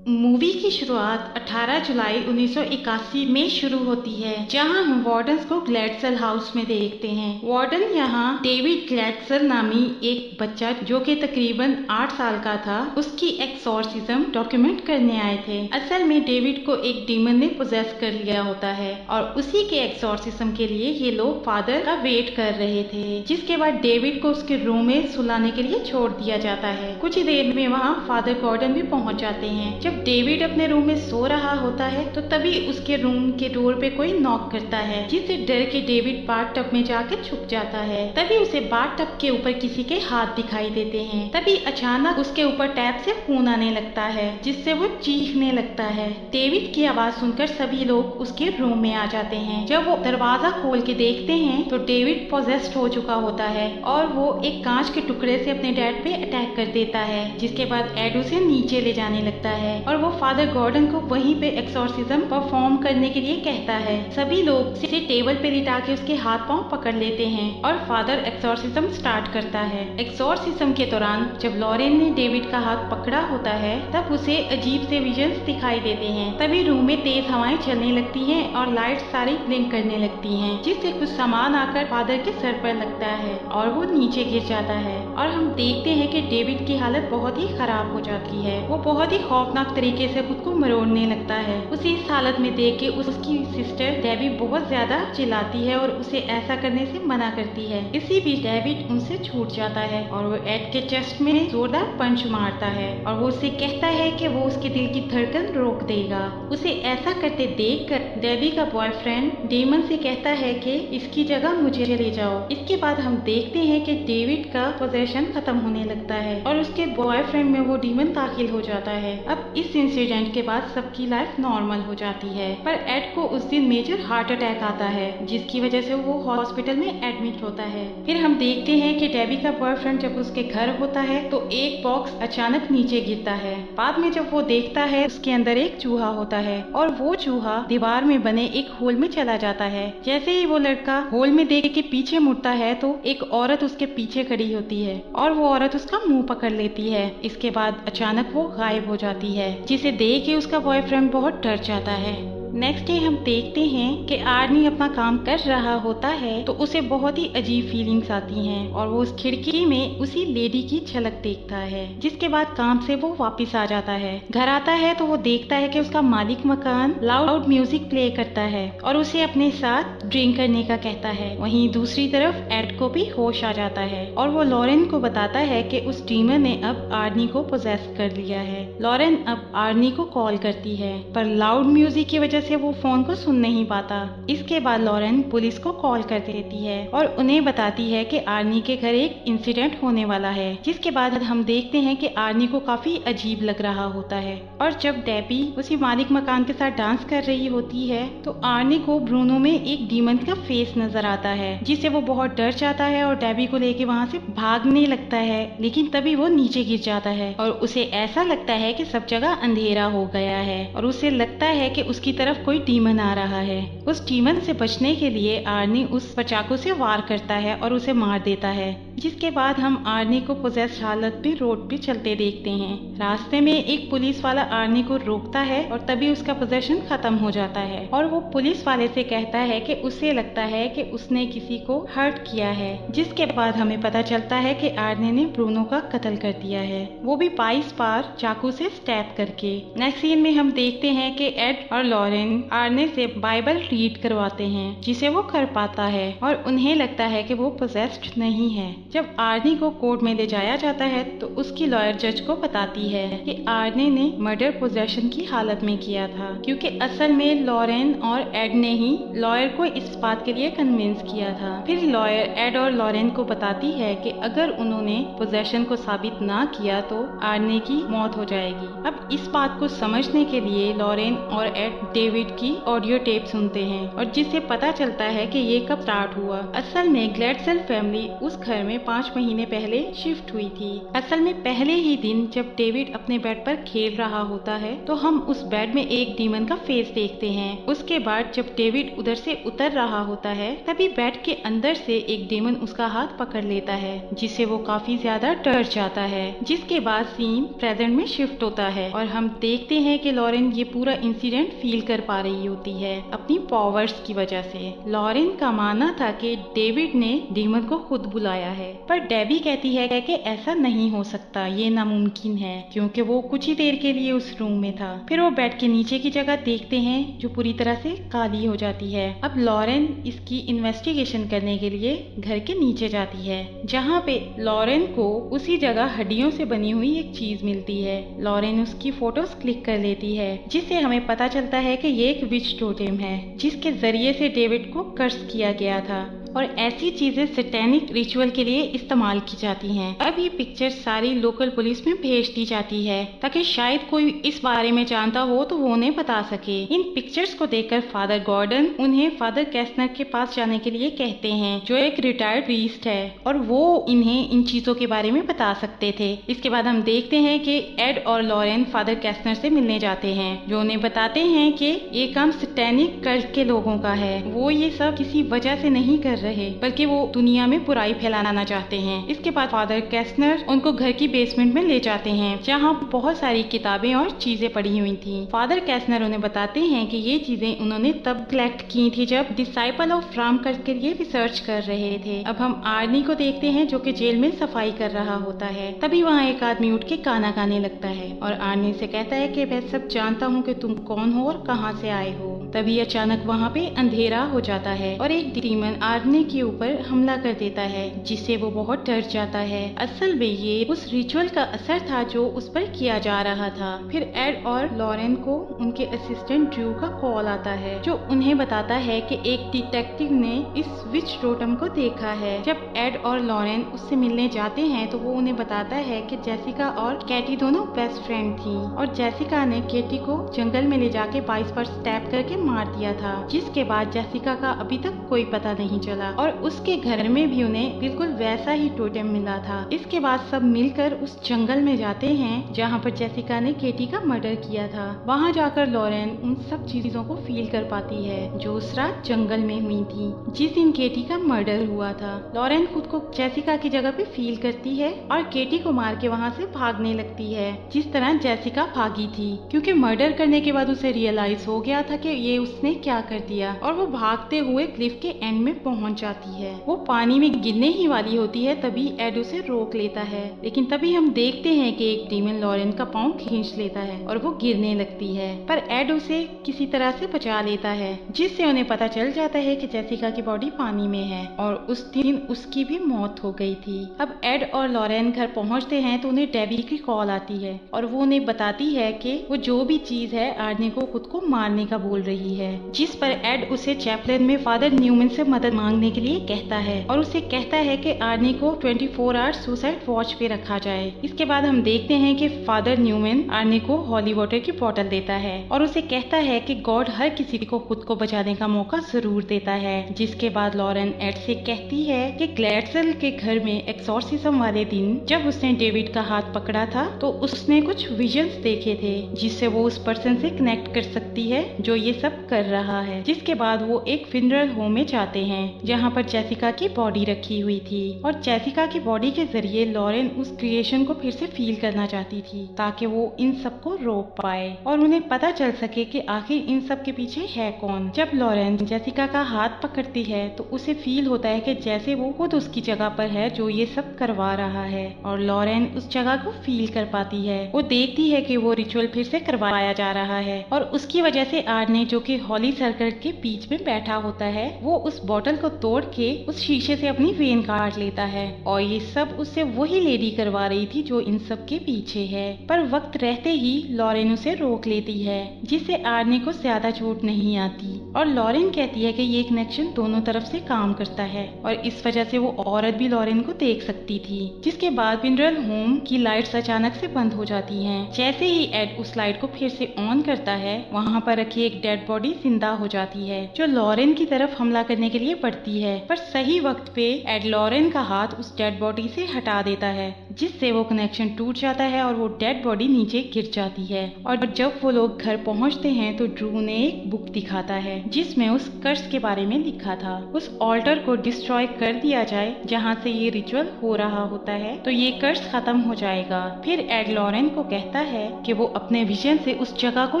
Movie की शुरुआत 18 जुलाई 1981 में शुरू होती है, जहां हम वार्डन को ग्लैडसेल हाउस में देखते हैं। वार्डन यहां डेविड ग्लैडसेल नामी एक बच्चा जो कि तकरीबन 8 साल का था, उसकी एक्सॉर्सिज्म डॉक्यूमेंट करने आए थे। असल में डेविड को एक डीमन ने पोजेस कर लिया होता है और उसी के एक्सॉर्सिज्म के लिए ये लोग फादर का वेट कर रहे थे, जिसके बाद डेविड को उसके रूम में सुलाने के लिए छोड़ दिया जाता है। कुछ ही देर में वहाँ फादर गॉर्डन भी पहुँच जाते हैं। जब डेविड अपने रूम में सो रहा होता है तो तभी उसके रूम के डोर पे कोई नॉक करता है, जिससे डर के डेविड बाथ टब में जाकर छुप जाता है। तभी उसे बाथ टब के ऊपर किसी के हाथ दिखाई देते हैं। तभी अचानक उसके ऊपर टैप से खून आने लगता है, जिससे वो चीखने लगता है। डेविड की आवाज सुनकर सभी लोग उसके रूम में आ जाते हैं। जब वो दरवाजा खोल के देखते हैं तो डेविड पोजेस्ड हो चुका होता है और वो एक कांच के टुकड़े से अपने डैड पे अटैक कर देता है, जिसके बाद एड उसे नीचे ले जाने लगता है और वो फादर गॉर्डन को वहीं पे एक्सॉर्सिज्म परफॉर्म करने के लिए कहता है। सभी लोग उसे टेबल पे लिटा के उसके हाथ पांव पकड़ लेते हैं और फादर एक्सॉर्सिज्म स्टार्ट करता है। एक्सॉर्सिज्म के दौरान जब लॉरेन ने डेविड का हाथ पकड़ा होता है तब उसे अजीब से विजन्स दिखाई देते हैं। तभी रूम में तेज हवाएं चलने लगती हैं और लाइट सारी ब्लिंक करने लगती हैं, जिससे कुछ सामान आकर फादर के सर पर लगता है और वो नीचे गिर जाता है। और हम देखते हैं कि डेविड की हालत बहुत ही खराब हो जाती है। वो बहुत ही खौफनाक तरीके से खुद को मरोड़ने लगता है। उसे इस हालत में देख के उसकी सिस्टर डेबी बहुत ज्यादा चिल्लाती है और उसे ऐसा करने से मना करती है। इसी बीच डेविड उनसे छूट जाता है और वो एड के चेस्ट में जोरदार पंच मारता है और वो उससे कहता है कि वो उसके दिल की धड़कन रोक देगा। उसे ऐसा करते देखकर डेबी का बॉयफ्रेंड डेमन से कहता है कि इसकी जगह मुझे ले जाओ। इसके बाद हम देखते हैं कि डेविड का पोजेशन खत्म होने लगता है और उसके बॉयफ्रेंड में वो डीमन दाखिल हो जाता है। अब इस इंसिडेंट के बाद सबकी लाइफ नॉर्मल हो जाती है, पर एड को उस दिन मेजर हार्ट अटैक आता है, जिसकी वजह से वो हॉस्पिटल में एडमिट होता है। फिर हम देखते हैं कि डेबी का बॉयफ्रेंड जब उसके घर होता है तो एक बॉक्स अचानक नीचे गिरता है। बाद में जब वो देखता है उसके अंदर एक चूहा होता है और वो चूहा दीवार में बने एक होल में चला जाता है। जैसे ही वो लड़का होल में देख के पीछे मुड़ता है तो एक औरत उसके पीछे खड़ी होती है और वो औरत उसका मुंह पकड़ लेती है। इसके बाद अचानक वो गायब हो जाती है, जिसे देख के उसका बॉयफ्रेंड बहुत डर जाता है। नेक्स्ट डे हम देखते हैं कि आर्नी अपना काम कर रहा होता है तो उसे बहुत ही अजीब फीलिंग्स आती हैं और वो उस खिड़की में उसी लेडी की झलक देखता है। जिसके बाद काम से वो वापस आ जाता है। घर आता है तो वो देखता है कि उसका मालिक मकान लाउड म्यूजिक प्ले करता है और उसे अपने साथ ड्रिंक करने का कहता है। वहीं दूसरी तरफ एड को भी होश आ जाता है और वो लॉरेन को बताता है कि उस डीमन ने अब आर्नी को पोजेस कर लिया है। लॉरेन अब आर्नी को कॉल करती है, पर लाउड म्यूजिक की वजह से वो फोन को सुन नहीं पाता। इसके बाद लॉरेन पुलिस को कॉल कर देती है और उन्हें बताती है कि आर्नी के घर एक इंसिडेंट होने वाला है। जिसके बाद हम देखते हैं कि आर्नी को काफी अजीब लग रहा होता है और जब डेबी उसी मालिक मकान के साथ डांस कर रही होती है तो आर्नी को ब्रूनो में एक डीमन का फेस नजर आता है, जिससे वो बहुत डर जाता है और डेबी को लेके वहाँ से भागने लगता है। लेकिन तभी वो नीचे गिर जाता है और उसे ऐसा लगता है कि सब जगह अंधेरा हो गया है और उसे लगता है कि उसकी तरफ कोई डीमन आ रहा है। उस डीमन से बचने के लिए आर्नी उस पर चाकू से वार करता है और उसे मार देता है। जिसके बाद हम आर्नी को पोजेस्ड हालत में रोड पे चलते देखते हैं। रास्ते में एक पुलिस वाला आर्नी को रोकता है और तभी उसका पोजेशन खत्म हो जाता है और वो पुलिस वाले से कहता है कि उसे लगता है कि उसने किसी को हर्ट किया है। जिसके बाद हमें पता चलता है कि आर्नी ने ब्रूनो का कत्ल कर दिया है, वो भी 22 बार चाकू से स्टैब करके। नेक्स्ट सीन में हम देखते हैं कि एड और लॉरेन आर्नी से बाइबल रीड करवाते हैं, जिसे वो कर पाता है और उन्हें लगता है कि वो पोजेस्ड नहीं है। जब आर्नी को कोर्ट में ले जाया जाता है तो उसकी लॉयर जज को बताती है कि आर्नी ने मर्डर पोजेशन की हालत में किया था, क्योंकि असल में लॉरेन और एड ने ही लॉयर को इस बात के लिए कन्विंस किया था। फिर लॉयर एड और लॉरेन को बताती है कि अगर उन्होंने पोजेशन को साबित ना किया तो आर्नी की मौत हो जाएगी। अब इस बात को समझने के लिए लॉरेन और एड डेविड की ऑडियो टेप सुनते हैं और जिससे पता चलता है कि ये कब स्टार्ट हुआ। असल में ग्लैडसेल फैमिली उस घर में में 5 महीने पहले शिफ्ट हुई थी। असल में पहले ही दिन जब डेविड अपने बेड पर खेल रहा होता है तो हम उस बेड में एक डीमन का फेस देखते हैं। उसके बाद जब डेविड उधर से उतर रहा होता है तभी बेड के अंदर से एक डेमन उसका हाथ पकड़ लेता है, जिससे वो काफी ज्यादा डर जाता है। जिसके बाद सीन प्रेजेंट में शिफ्ट होता है और हम देखते हैं कि लॉरेन ये पूरा इंसिडेंट फील कर पा रही होती है अपनी पावर्स की वजह से। लॉरेन का मानना था कि डेविड ने डीमन को खुद बुलाया है, पर डेबी कहती है कि ऐसा नहीं हो सकता, ये नामुमकिन है क्योंकि वो कुछ ही देर के लिए उस रूम में था। फिर वो बेड के नीचे की जगह देखते हैं जो पूरी तरह से काली हो जाती है। अब लॉरेन इसकी इन्वेस्टिगेशन करने के लिए घर के नीचे जाती है, जहाँ पे लॉरेन को उसी जगह हड्डियों से बनी हुई एक चीज मिलती है। लॉरेन उसकी फोटोज क्लिक कर लेती है, जिससे हमें पता चलता है कि ये एक विच टोटेम है जिसके जरिए से डेविड को कर्स किया गया था और ऐसी चीजें सैटेनिक रिचुअल के लिए इस्तेमाल की जाती हैं। अब ये पिक्चर सारी लोकल पुलिस में भेज दी जाती है ताकि शायद कोई इस बारे में जानता हो तो वो उन्हें बता सके। इन पिक्चर्स को देखकर फादर गॉर्डन उन्हें फादर कैस्नर के पास जाने के लिए कहते हैं, जो एक रिटायर्ड प्रीस्ट है, और वो इन्हें इन चीजों के बारे में बता सकते थे। इसके बाद हम देखते हैं कि एड और लॉरेन फादर कैस्नर से मिलने जाते हैं, जो उन्हें बताते हैं कि ये काम सैटेनिक कल्ट के लोगों का है। वो ये सब किसी वजह से नहीं कर रहे, बल्कि वो दुनिया में बुराई फैलाना चाहते हैं। इसके बाद फादर कैस्नर उनको घर की बेसमेंट में ले जाते हैं, जहाँ बहुत सारी किताबें और चीजें पड़ी हुई थी। फादर कैस्नर उन्हें बताते हैं कि ये चीजें उन्होंने तब कलेक्ट की थी जब डिसाइपल ऑफ फ्राम कल्ट के लिए रिसर्च कर रहे थे। अब हम आर्नी को देखते हैं जो कि जेल में सफाई कर रहा होता है। तभी वहाँ एक आदमी उठ के गाना गाने लगता है और आर्नी से कहता है कि मैं सब जानता हूँ कि तुम कौन हो और कहाँ से आए हो। तभी अचानक वहाँ पे अंधेरा हो जाता है और एक डीमन आर्नी के ऊपर हमला कर देता है, जिससे वो बहुत डर जाता है। असल में ये उस रिचुअल का असर था जो उस पर किया जा रहा था। फिर एड और लॉरेन को उनके असिस्टेंट ड्रू का कॉल आता है, जो उन्हें बताता है कि एक डिटेक्टिव ने इस विच टोटम को देखा है। जब एड और लॉरेन उससे मिलने जाते हैं तो वो उन्हें बताता है कि जेसिका और कैटी दोनों बेस्ट फ्रेंड थी और जेसिका ने कैटी को जंगल में ले जाके 22 बार स्टैब करके मार दिया था, जिसके बाद जेसिका का अभी तक कोई पता नहीं चला और उसके घर में भी उन्हें बिल्कुल वैसा ही टोटेम मिला था। इसके बाद सब मिलकर उस जंगल में जाते हैं जहाँ पर जेसिका ने केटी का मर्डर किया था। वहाँ जाकर लॉरेन उन सब चीजों को फील कर पाती है जो उस रात जंगल में हुई थी जिस दिन केटी का मर्डर हुआ था। लॉरेन खुद को जेसिका की जगह पे फील करती है और केटी को मार के वहाँ से भागने लगती है, जिस तरह जेसिका भागी थी, क्योंकि मर्डर करने के बाद उसे रियलाइज हो गया था कि ये उसने क्या कर दिया और वो भागते हुए क्लिफ के एंड में पहुंच जाती है। वो पानी में गिरने ही वाली होती है, तभी एड उसे रोक लेता है, लेकिन तभी हम देखते हैं कि एक डीमन लॉरेन का पाँव खींच लेता है और वो गिरने लगती है, पर एड उसे किसी तरह से बचा लेता है, जिससे उन्हें पता चल जाता है कि जेसिका की बॉडी पानी में है और उस दिन उसकी भी मौत हो गई थी। अब एड और लॉरेन घर पहुंचते हैं तो उन्हें डेबी की कॉल आती है और वो उन्हें बताती है कि वो जो भी चीज है आर्नी को खुद को मारने का बोल रही है, जिस पर एड उसे चैपलिन में फादर न्यूमैन से मदद मांगने के लिए कहता है और उसे कहता है कि आर्नी को 24 आवर्स सुसाइड वॉच पे रखा जाए। इसके बाद हम देखते हैं कि फादर न्यूमैन आर्नी को हॉली वाटर की बोतल देता है और उसे कहता है कि गॉड हर किसी को खुद को बचाने का मौका जरूर देता है। जिसके बाद लॉरेन एड से कहती है कि ग्लैडसेल के घर में एक्सॉर्सिज्म वाले दिन जब उसने डेविड का हाथ पकड़ा था तो उसने कुछ विजन्स देखे थे, जिससे वो उस पर्सन से कनेक्ट कर सकती है जो ये सब कर रहा है। जिसके बाद वो एक फ्यूनरल होम में जाते हैं जहाँ पर जेसिका की बॉडी रखी हुई थी और जेसिका की बॉडी के जरिए लॉरेन उस क्रिएशन को फिर से फील करना चाहती थी ताकि वो इन सब को रोक पाए और उन्हें पता चल सके कि आखिर इन सब के पीछे है कौन। जब लॉरेन जेसिका का हाथ पकड़ती है तो उसे फील होता है कि जैसे वो खुद उसकी जगह पर है जो ये सब करवा रहा है और लॉरेन उस जगह को फील कर पाती है। वो देखती है कि वो रिचुअल फिर से करवाया जा रहा है और उसकी वजह से आर्ने जो कि हॉली सर्कल के बीच में बैठा होता है वो उस बोतल को तोड़ के उस शीशे से अपनी वेन काट लेता है और ये सब उससे वही लेडी करवा रही थी जो इन सब के पीछे है। पर वक्त रहते ही लॉरेन उसे रोक लेती है जिससे आर्ने को ज्यादा चोट नहीं आती और लॉरेन कहती है कि ये कनेक्शन दोनों तरफ से काम करता है और इस वजह से वो औरत भी लॉरेन को देख सकती थी। जिसके बाद फिनरल होम की लाइट्स अचानक से बंद हो जाती हैं। जैसे ही एड उस लाइट को फिर से ऑन करता है, वहाँ पर रखी एक डेड बॉडी जिंदा हो जाती है जो लॉरेन की तरफ हमला करने के लिए बढ़ती है। पर सही वक्त पे एड लॉरेन का हाथ उस डेड बॉडी से हटा देता है, जिससे वो कनेक्शन टूट जाता है और वो डेड बॉडी नीचे गिर जाती है। और जब वो लोग घर पहुंचते हैं तो ड्रू ने एक बुक दिखाता है जिसमें उस कर्स के बारे में लिखा था। उस ऑल्टर को डिस्ट्रॉय कर दिया जाए जहां से ये रिचुअल हो रहा होता है तो ये कर्स खत्म हो जाएगा। फिर एड लॉरेन को कहता है कि वो अपने विजन से उस जगह को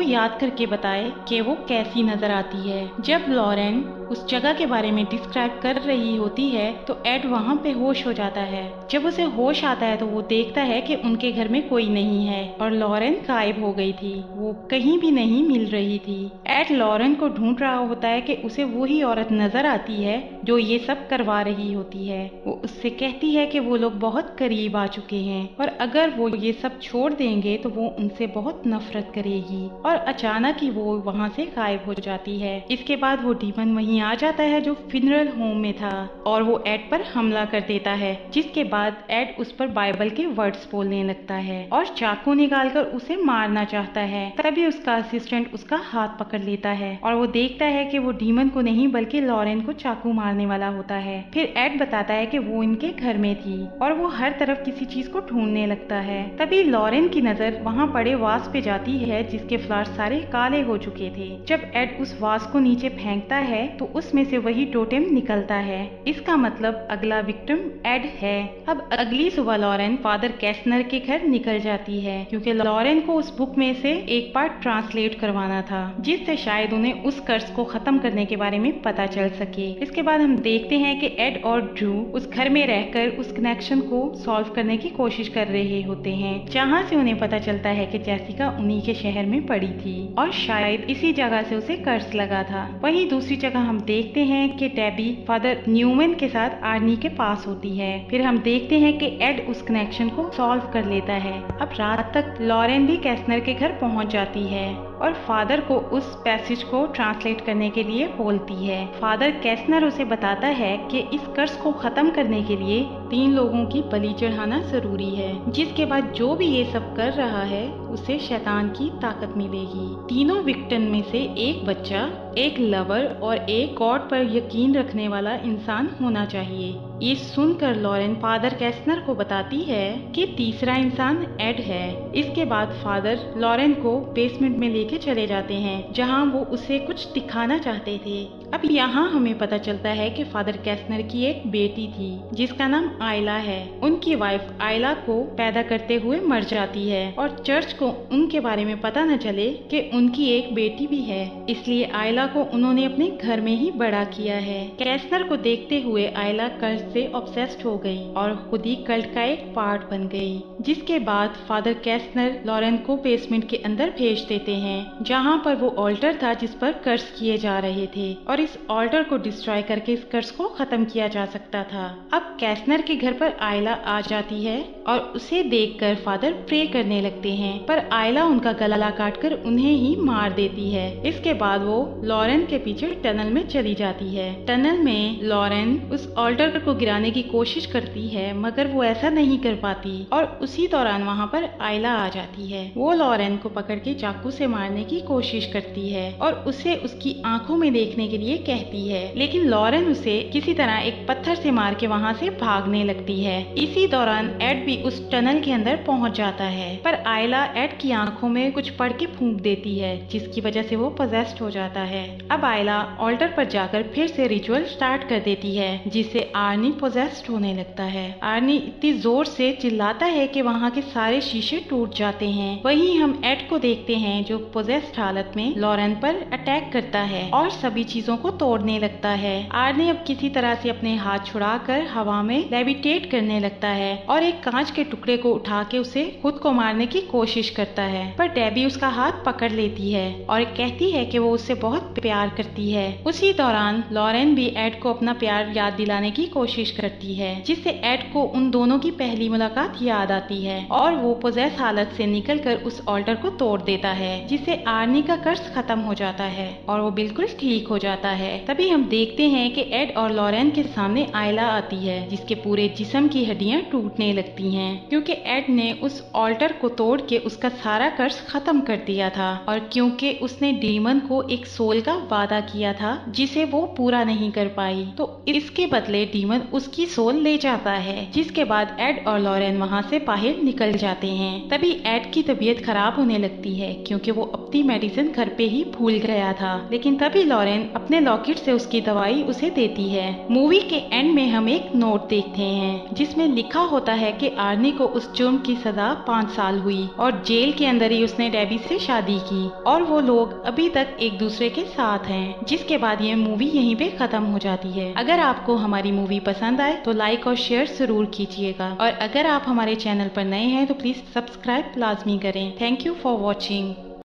याद करके बताए कि वो कैसी नजर आती है। जब लॉरेन उस जगह के बारे में डिस्क्राइब कर रही होती है तो एड वहाँ पे होश हो जाता है। जब उसे होश आता है तो वो देखता है कि उनके घर में कोई नहीं है और लॉरेन गायब हो गई थी, वो कहीं भी नहीं मिल रही थी। एड लॉरेन को ढूंढ रहा होता है कि उसे वही औरत नजर आती है जो ये सब करवा रही होती है। वो उससे कहती है कि वो लोग बहुत करीब आ चुके हैं और अगर वो ये सब छोड़ देंगे तो वो उनसे बहुत नफरत करेगी। और अचानक ही वो वहाँ से गायब हो जाती है। इसके बाद वो डीमन वहीं आ जाता है जो फिनरल होम में था और वो एड पर हमला कर देता है, जिसके बाद एड उस पर बाइबल के वर्ड्स बोलने लगता है और चाकू निकालकर उसे मारना चाहता है। तभी उसका असिस्टेंट उसका हाथ पकड़ लेता है और वो देखता है कि वो डीमन को नहीं बल्कि लॉरेन को चाकू मारने वाला होता है। फिर एड बताता है कि वो इनके घर में थी और वो हर तरफ किसी चीज को ढूंढने लगता है। तभी लॉरेन की नजर वहाँ पड़े वास पे जाती है जिसके फ्लावर्स सारे काले हो चुके थे। जब एड उस वास को नीचे फेंकता है तो उसमें से वही टोटेम निकलता है। इसका मतलब अगला विक्टिम एड है। अब अगली सुबह लॉरेन फादर कैस्नर के घर निकल जाती है क्योंकि लॉरेन को उस बुक में से एक पार्ट ट्रांसलेट करवाना था जिससे शायद उन्हें उस कर्ज को खत्म करने के बारे में पता चल सके। इसके बाद हम देखते हैं कि एड और ड्रू उस घर में रहकर उस कनेक्शन को सॉल्व करने की कोशिश कर रहे होते हैं, जहाँ से उन्हें पता चलता है कि जेसिका उन्हीं के शहर में पड़ी थी और शायद इसी जगह से उसे कर्ज लगा था। वहीं दूसरी जगह हम देखते हैं कि डेबी फादर न्यूमैन के साथ आर्नी के पास होती है। फिर हम देखते हैं कि एड उस कनेक्शन को सॉल्व कर लेता है। अब रात तक लॉरेन भी कैस्नर के घर पहुंच जाती है और फादर को उस पैसेज को ट्रांसलेट करने के लिए बोलती है। फादर कैस्नर उसे बताता है कि इस कर्ज को खत्म करने के लिए 3 लोगों की बलि चढ़ाना जरूरी है, जिसके बाद जो भी ये सब कर रहा है उसे शैतान की ताकत मिलेगी। तीनों विक्टिम में से एक बच्चा, एक लवर और एक गॉड पर यकीन रखने वाला इंसान होना चाहिए। ये सुनकर लॉरेन फादर कैस्नर को बताती है कि तीसरा इंसान एड है। इसके बाद फादर लॉरेन को बेसमेंट में लेके चले जाते हैं जहां वो उसे कुछ दिखाना चाहते थे। अब यहाँ हमें पता चलता है कि फादर कैस्नर की एक बेटी थी जिसका नाम आयला है। उनकी वाइफ आयला को पैदा करते हुए मर जाती है और चर्च को उनके बारे में पता न चले कि उनकी एक बेटी भी है, इसलिए आयला को उन्होंने अपने घर में ही बड़ा किया है। कैस्नर को देखते हुए आयला कल्ट से ऑब्सेस्ड हो गई और खुद ही कल्ट का एक पार्ट बन गई। जिसके बाद फादर कैस्नर लॉरेन को बेसमेंट के अंदर भेज देते हैं जहाँ पर वो ऑल्टर था जिस पर कर्ज किए जा रहे थे और इस ऑल्टर को डिस्ट्रॉय करके इस कर्ज को खत्म किया जा सकता था। अब कैस्नर के घर पर आयला आ जाती है और उसे देखकर फादर प्रे करने लगते हैं, पर आयला उनका गला काटकर उन्हें ही मार देती है। इसके बाद वो लॉरेन के पीछे टनल में चली जाती है। टनल में लॉरेन उस ऑल्टर को गिराने की कोशिश करती है मगर वो ऐसा नहीं कर पाती और उसी दौरान वहाँ पर आयला आ जाती है। वो लॉरेन को पकड़ के चाकू से मारने की कोशिश करती है और उसे उसकी आंखों में देखने के लिए कहती है, लेकिन लॉरेन उसे किसी तरह एक पत्थर से मार के वहाँ से भागने लगती है। इसी दौरान एड भी उस टनल के अंदर पहुँच जाता है, पर आयला एड की आंखों में कुछ पढ़ के फूंक देती है जिसकी वजह से वो पोजेस्ड हो जाता है। अब आयला ऑल्टर पर जाकर फिर से रिचुअल स्टार्ट कर देती है जिससे आर्नी पोजेस्ड होने लगता है। आर्नी इतनी जोर से चिल्लाता है कि वहाँ के सारे शीशे टूट जाते हैं। वहीं हम एड को देखते हैं जो पोजेस्ड हालत में लॉरेन पर अटैक करता है और सभी चीजों को तोड़ने लगता है। आर्नी अब किसी तरह से अपने हाथ छुड़ाकर हवा में लेविटेट करने लगता है और एक कांच के टुकड़े को उठा के उसे खुद को मारने की कोशिश करता है, पर डेबी उसका हाथ पकड़ लेती है और कहती है कि वो उससे बहुत प्यार करती है। उसी दौरान लॉरेन भी एड को अपना प्यार याद दिलाने की कोशिश करती है, जिससे एड को उन दोनों की पहली मुलाकात याद आती है और वो पोजेस हालत से निकलकर उस ऑल्टर को तोड़ देता है, जिससे आर्नी का कर्ज खत्म हो जाता है और वो बिल्कुल ठीक हो जाता है। तभी हम देखते हैं कि एड और लॉरेन के सामने आयला आती है, जिसके पूरे जिस्म की हड्डियां टूटने लगती हैं, क्योंकि एड ने उस ऑल्टर को तोड़ के उसका सारा कर्ज खत्म कर दिया था और क्योंकि उसने डीमन को एक सोल का वादा किया था जिसे वो पूरा नहीं कर पाई, तो इसके बदले डीमन उसकी सोल ले जाता है, जिसके बाद एड और लॉरेन वहाँ से बाहर निकल जाते हैं। तभी एड की तबीयत खराब होने लगती है क्योंकि वो अपनी मेडिसिन घर पे ही भूल गया था, लेकिन तभी लॉरेन अपने लॉकेट से उसकी दवाई उसे देती है। मूवी के एंड में हम एक नोट देखते हैं जिसमें लिखा होता है कि आर्नी को उस जुर्म की सजा 5 साल हुई और जेल के अंदर ही उसने डेबी से शादी की और वो लोग अभी तक एक दूसरे के साथ हैं। जिसके बाद ये मूवी यहीं पे खत्म हो जाती है। अगर आपको हमारी मूवी पसंद आए तो लाइक और शेयर जरूर कीजिएगा और अगर आप हमारे चैनल पर नए हैं तो प्लीज सब्सक्राइब लाजमी करें। Thank you for watching.